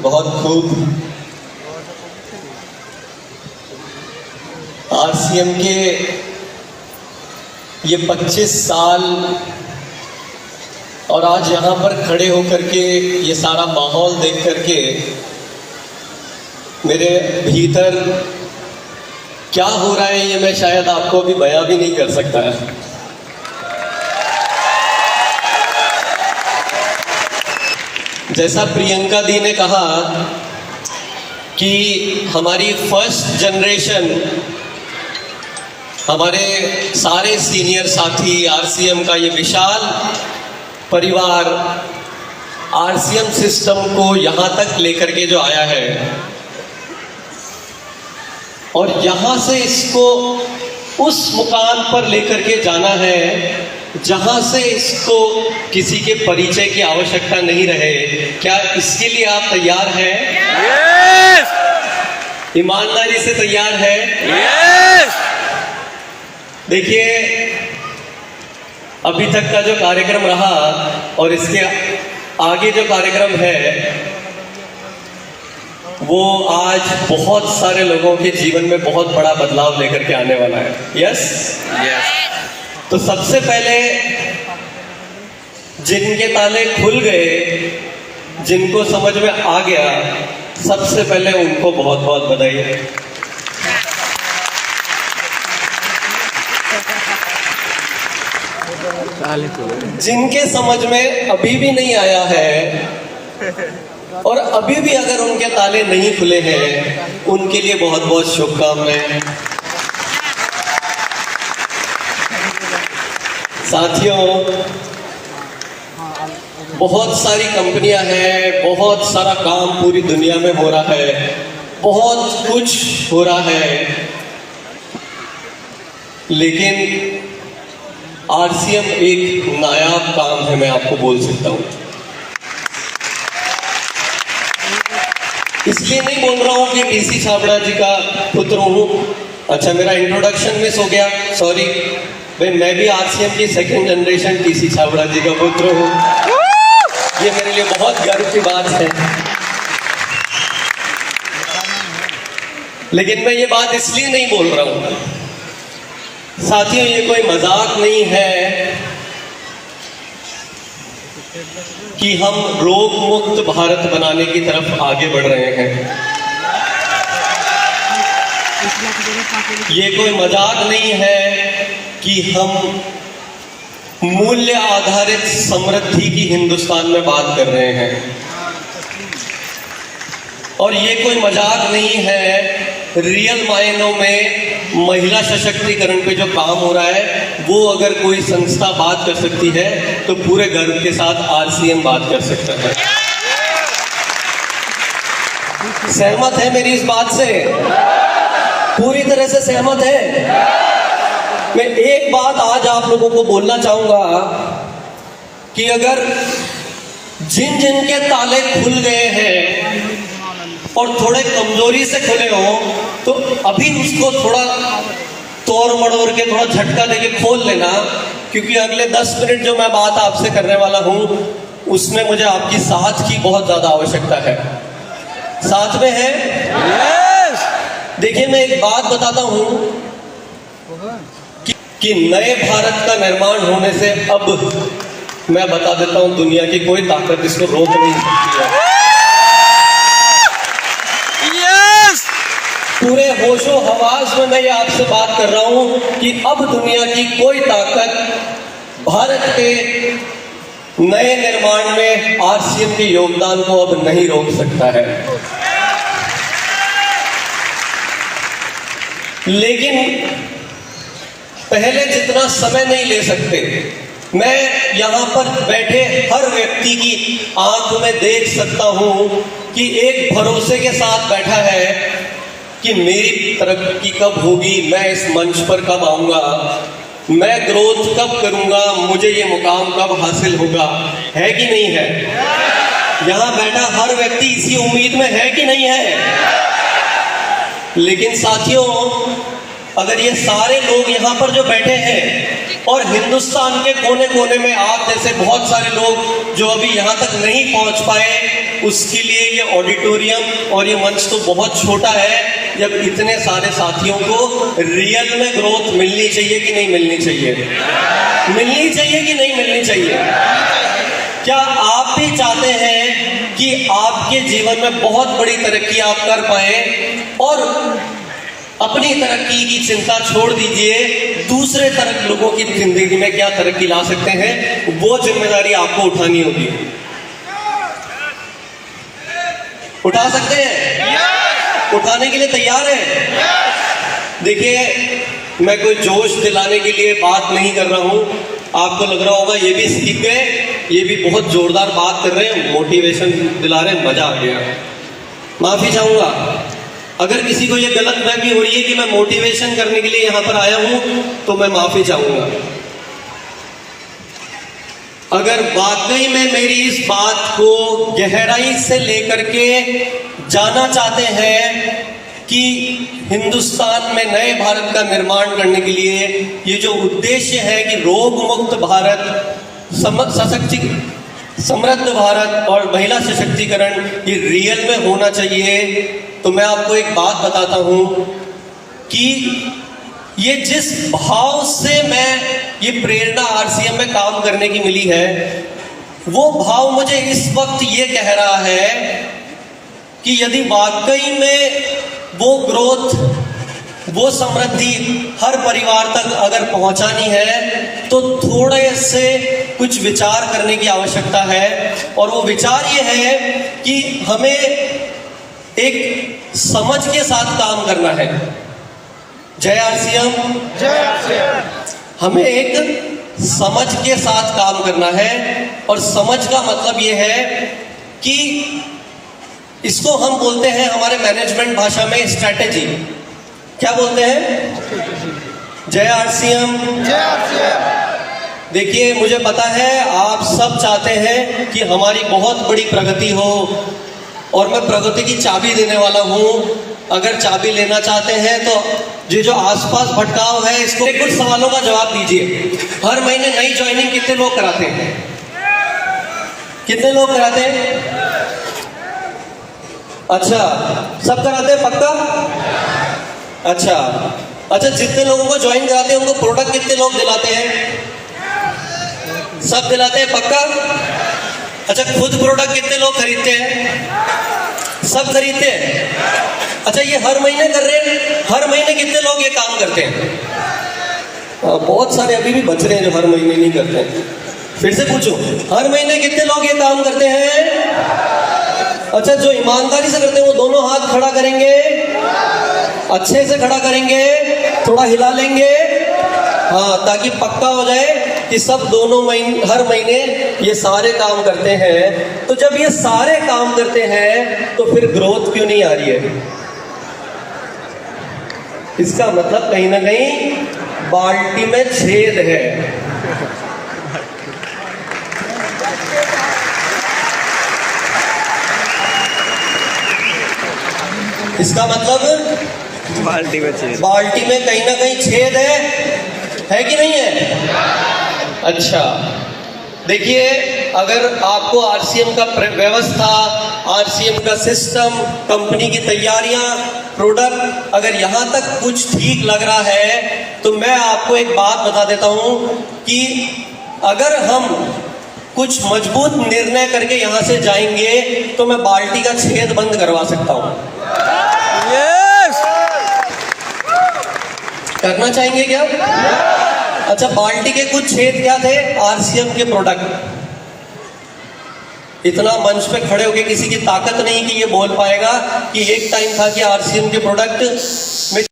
बहुत खूब। आरसीएम के ये 25 साल और आज यहाँ पर खड़े होकर के ये सारा माहौल देख करके मेरे भीतर क्या हो रहा है ये मैं शायद आपको अभी बयां भी नहीं कर सकता है। जैसा प्रियंका दी ने कहा कि हमारी फर्स्ट जनरेशन, हमारे सारे सीनियर साथी, आरसीएम का ये विशाल परिवार आरसीएम सिस्टम को यहाँ तक लेकर के जो आया है और यहाँ से इसको उस मुकाम पर लेकर के जाना है जहाँ से इसको किसी के परिचय की आवश्यकता नहीं रहे। क्या इसके लिए आप तैयार हैं? yes! ईमानदारी से तैयार हैं? yes! देखिए, अभी तक का जो कार्यक्रम रहा और इसके आगे जो कार्यक्रम है वो आज बहुत सारे लोगों के जीवन में बहुत बड़ा बदलाव लेकर के आने वाला है। यस? yes! तो सबसे पहले जिनके ताले खुल गए, जिनको समझ में आ गया, सबसे पहले उनको बहुत बहुत बधाई। जिनके समझ में अभी भी नहीं आया है और अभी भी अगर उनके ताले नहीं खुले हैं, उनके लिए बहुत बहुत शुभकामनाएं। साथियों, बहुत सारी कंपनियां हैं, बहुत सारा काम पूरी दुनिया में हो रहा है, बहुत कुछ हो रहा है, लेकिन आरसीएम एक नायाब काम है, मैं आपको बोल सकता हूं। इसलिए नहीं बोल रहा हूं कि टीसी छाबड़ा जी का पुत्र हूं। अच्छा, मेरा इंट्रोडक्शन मिस हो गया, सॉरी भाई। मैं भी आरसीएम की सेकंड जनरेशन टीसी छाबड़ा जी का पुत्र हूं। ये मेरे लिए बहुत गर्व की बात है। लेकिन मैं ये बात इसलिए नहीं बोल रहा हूं साथियों, ये कोई मजाक नहीं है कि हम रोग मुक्त भारत बनाने की तरफ आगे बढ़ रहे हैं। ये कोई मजाक नहीं है कि हम मूल्य आधारित समृद्धि की हिंदुस्तान में बात कर रहे हैं। और ये कोई मजाक नहीं है, रियल मायनों में महिला सशक्तिकरण पे जो काम हो रहा है वो अगर कोई संस्था बात कर सकती है तो पूरे गर्व के साथ आरसीएम बात कर सकता है। सहमत है मेरी इस बात से? पूरी तरह से सहमत है। मैं एक बात आज आप लोगों को बोलना चाहूंगा कि अगर जिन जिन के ताले खुल गए हैं और थोड़े कमजोरी से खुले हो तो अभी उसको थोड़ा तोड़ मड़ोड़ के, थोड़ा झटका देके खोल लेना, क्योंकि अगले 10 मिनट जो मैं बात आपसे करने वाला हूं उसमें मुझे आपकी साथ की बहुत ज्यादा आवश्यकता है। साथ में है? yes! देखिए, मैं एक बात बताता हूं कि नए भारत का निर्माण होने से अब मैं बता देता हूं, दुनिया की कोई ताकत इसको रोक नहीं सकती है। पूरे होशो हवास में मैं ये आपसे बात कर रहा हूं कि अब दुनिया की कोई ताकत भारत के नए निर्माण में आरसीएम के योगदान को अब नहीं रोक सकता है। लेकिन पहले जितना समय नहीं ले सकते। मैं यहाँ पर बैठे हर व्यक्ति की आंख में देख सकता हूं कि एक भरोसे के साथ बैठा है कि मेरी तरक्की कब होगी, मैं इस मंच पर कब आऊंगा, मैं ग्रोथ कब करूंगा, मुझे ये मुकाम कब हासिल होगा। है कि नहीं है? यहाँ बैठा हर व्यक्ति इसी उम्मीद में है कि नहीं है? लेकिन साथियों, अगर ये सारे लोग यहाँ पर जो बैठे हैं और हिंदुस्तान के कोने कोने में आप जैसे बहुत सारे लोग जो अभी यहाँ तक नहीं पहुँच पाए उसके लिए ये ऑडिटोरियम और ये मंच तो बहुत छोटा है, जब इतने सारे साथियों को रियल में ग्रोथ मिलनी चाहिए कि नहीं मिलनी चाहिए? मिलनी चाहिए कि नहीं मिलनी चाहिए? क्या आप भी चाहते हैं कि आपके जीवन में बहुत बड़ी तरक्की आप कर पाए और अपनी तरक्की की चिंता छोड़ दीजिए, दूसरे तरह लोगों की जिंदगी में क्या तरक्की ला सकते हैं, वो जिम्मेदारी आपको उठानी होगी। उठा सकते हैं? उठाने के लिए तैयार हैं? देखिए, मैं कोई जोश दिलाने के लिए बात नहीं कर रहा हूं। आपको लग रहा होगा ये भी सीख गए, ये भी बहुत जोरदार बात कर रहे हैं, मोटिवेशन दिला रहे हैं, मजा आ गया। माफी चाहूंगा अगर किसी को ये गलतफहमी हो रही है कि मैं मोटिवेशन करने के लिए यहां पर आया हूं, तो मैं माफी चाहूंगा। अगर वाकई में मेरी इस बात को गहराई से लेकर के जाना चाहते हैं कि हिंदुस्तान में नए भारत का निर्माण करने के लिए ये जो उद्देश्य है कि रोग मुक्त भारत, समृद्ध भारत और महिला सशक्तिकरण ये रियल में होना चाहिए, तो मैं आपको एक बात बताता हूं कि ये जिस भाव से मैं ये प्रेरणा आरसीएम में काम करने की मिली है, वो भाव मुझे इस वक्त ये कह रहा है कि यदि वाकई में वो ग्रोथ, वो समृद्धि हर परिवार तक अगर पहुंचानी है, तो थोड़े से कुछ विचार करने की आवश्यकता है। और वो विचार ये है कि हमें एक समझ के साथ काम करना है। जय आरसीएम, जय आरसीएम। हमें एक समझ के साथ काम करना है, और समझ का मतलब ये है कि इसको हम बोलते हैं हमारे मैनेजमेंट भाषा में स्ट्रैटेजी। क्या बोलते हैं? जय आरसीएम, जय आरसीएम। देखिए, मुझे पता है आप सब चाहते हैं कि हमारी बहुत बड़ी प्रगति हो, और मैं प्रगति की चाबी देने वाला हूं। अगर चाबी लेना चाहते हैं तो ये जो आसपास भटकाव है, इसको कुछ सवालों का जवाब दीजिए। हर महीने नई ज्वाइनिंग कितने लोग कराते हैं? कितने लोग कराते हैं? अच्छा, सब कराते हैं पक्का? अच्छा, जितने लोगों को ज्वाइन कराते हैं उनको प्रोडक्ट कितने लोग दिलाते हैं? सब दिलाते हैं पक्का? अच्छा, खुद प्रोडक्ट कितने लोग खरीदते हैं? सब खरीदते हैं। अच्छा, ये हर महीने कर रहे हैं? हर महीने कितने लोग ये काम करते हैं? बहुत सारे अभी भी बच रहे हैं जो हर महीने नहीं करते हैं। फिर से पूछो, हर महीने कितने लोग ये काम करते हैं? अच्छा, जो ईमानदारी से करते हैं वो दोनों हाथ खड़ा करेंगे, अच्छे से खड़ा करेंगे, थोड़ा हिला लेंगे, हाँ, ताकि पक्का हो जाए कि सब दोनों हर महीने ये सारे काम करते हैं। तो जब ये सारे काम करते हैं तो फिर ग्रोथ क्यों नहीं आ रही है? इसका मतलब कहीं ना कहीं बाल्टी में छेद है। इसका मतलब बाल्टी में छेद, बाल्टी में कहीं ना कहीं छेद है कि नहीं है? अच्छा, देखिए, अगर आपको आरसीएम का व्यवस्था, आरसीएम का सिस्टम, कंपनी की तैयारियां, प्रोडक्ट, अगर यहां तक कुछ ठीक लग रहा है, तो मैं आपको एक बात बता देता हूं कि अगर हम कुछ मजबूत निर्णय करके यहां से जाएंगे तो मैं बाल्टी का छेद बंद करवा सकता हूं। यस, करना चाहेंगे क्या? अच्छा, बाल्टी के कुछ छेद क्या थे? आरसीएम के प्रोडक्ट। इतना मंच पे खड़े होके किसी की ताकत नहीं कि ये बोल पाएगा कि एक टाइम था कि आरसीएम के प्रोडक्ट में